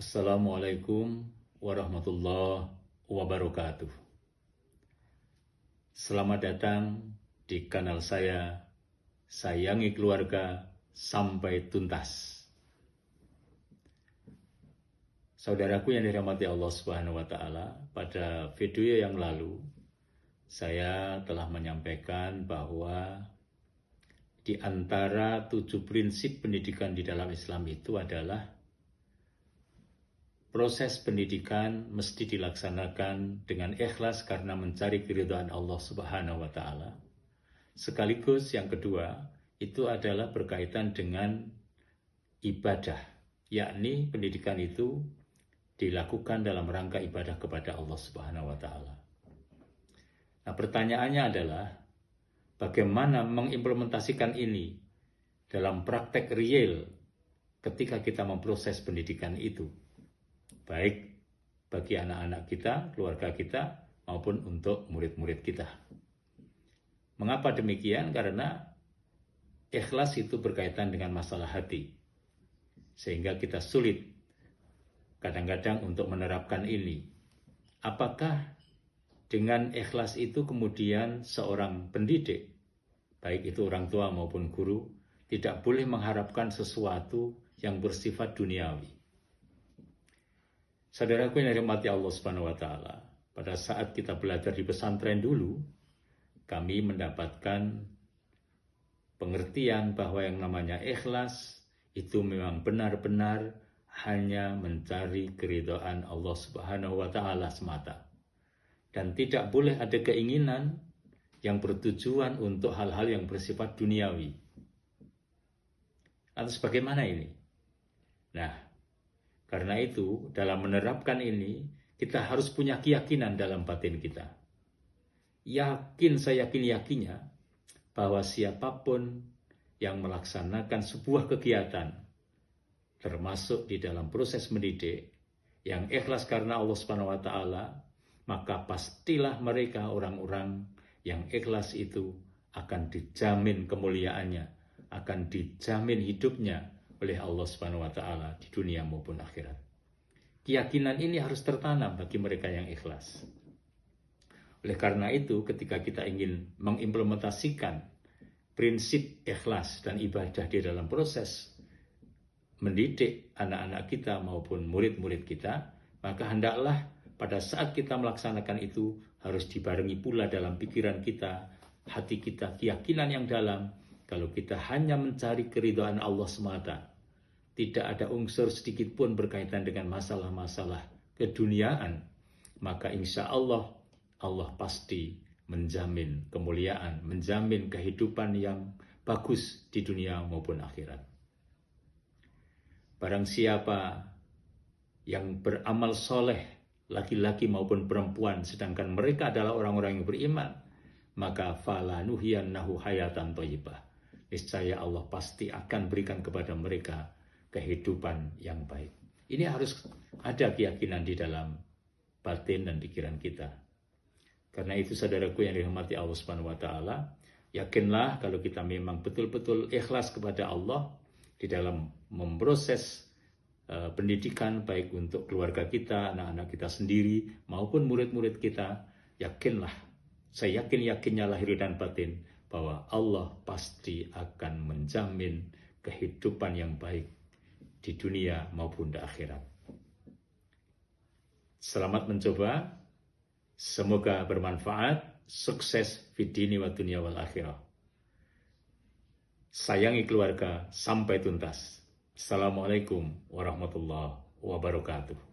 Assalamualaikum warahmatullahi wabarakatuh. Selamat datang di kanal saya, Sayangi Keluarga Sampai Tuntas. Saudaraku yang dirahmati Allah Subhanahu wa Ta'ala, pada video yang lalu saya telah menyampaikan bahwa di antara 7 prinsip pendidikan di dalam Islam itu adalah proses pendidikan mesti dilaksanakan dengan ikhlas karena mencari keridhaan Allah Subhanahu wa Ta'ala. Sekaligus yang kedua itu adalah berkaitan dengan ibadah, yakni pendidikan itu dilakukan dalam rangka ibadah kepada Allah Subhanahu wa Ta'ala. Nah, pertanyaannya adalah bagaimana mengimplementasikan ini dalam praktek real ketika kita memproses pendidikan itu, baik bagi anak-anak kita, keluarga kita, maupun untuk murid-murid kita. Mengapa demikian? Karena ikhlas itu berkaitan dengan masalah hati, sehingga kita sulit kadang-kadang untuk menerapkan ini. Apakah dengan ikhlas itu kemudian seorang pendidik, baik itu orang tua maupun guru, tidak boleh mengharapkan sesuatu yang bersifat duniawi? Saudaraku yang dirahmati Allah Subhanahu wa Ta'ala, pada saat kita belajar di pesantren dulu, kami mendapatkan pengertian bahwa yang namanya ikhlas itu memang benar-benar hanya mencari keridhaan Allah Subhanahu wa Ta'ala semata. Dan tidak boleh ada keinginan yang bertujuan untuk hal-hal yang bersifat duniawi. Lantas bagaimana ini? Nah, karena itu, dalam menerapkan ini, kita harus punya keyakinan dalam batin kita. Saya yakin-yakinnya bahwa siapapun yang melaksanakan sebuah kegiatan, termasuk di dalam proses mendidik, yang ikhlas karena Allah Subhanahu wa Ta'ala, maka pastilah mereka orang-orang yang ikhlas itu akan dijamin kemuliaannya, akan dijamin hidupnya oleh Allah Subhanahu wa Ta'ala di dunia maupun akhirat. Keyakinan ini harus tertanam bagi mereka yang ikhlas. Oleh karena itu, ketika kita ingin mengimplementasikan prinsip ikhlas dan ibadah di dalam proses mendidik anak-anak kita maupun murid-murid kita, maka hendaklah pada saat kita melaksanakan itu harus dibarengi pula dalam pikiran kita, hati kita, keyakinan yang dalam. Kalau kita hanya mencari keridhaan Allah semata, tidak ada unsur sedikit pun berkaitan dengan masalah-masalah keduniaan, maka insya Allah, Allah pasti menjamin kemuliaan, menjamin kehidupan yang bagus di dunia maupun akhirat. Barang siapa yang beramal soleh, laki-laki maupun perempuan, sedangkan mereka adalah orang-orang yang beriman, maka falanuhyiyannahu hayatan thayyibah. Niscaya Allah pasti akan berikan kepada mereka kehidupan yang baik. Ini harus ada keyakinan di dalam batin dan pikiran kita. Karena itu saudaraku yang dirahmati Allah Subhanahu wa Ta'ala, yakinlah kalau kita memang betul-betul ikhlas kepada Allah di dalam memproses pendidikan baik untuk keluarga kita, anak-anak kita sendiri maupun murid-murid kita, yakinlah, saya yakin-yakinnya lahir dan batin bahwa Allah pasti akan menjamin kehidupan yang baik di dunia maupun di akhirat. Selamat mencoba, semoga bermanfaat, sukses fid dini wa dunya wal akhirah. Sayangi keluarga sampai tuntas. Assalamualaikum warahmatullahi wabarakatuh.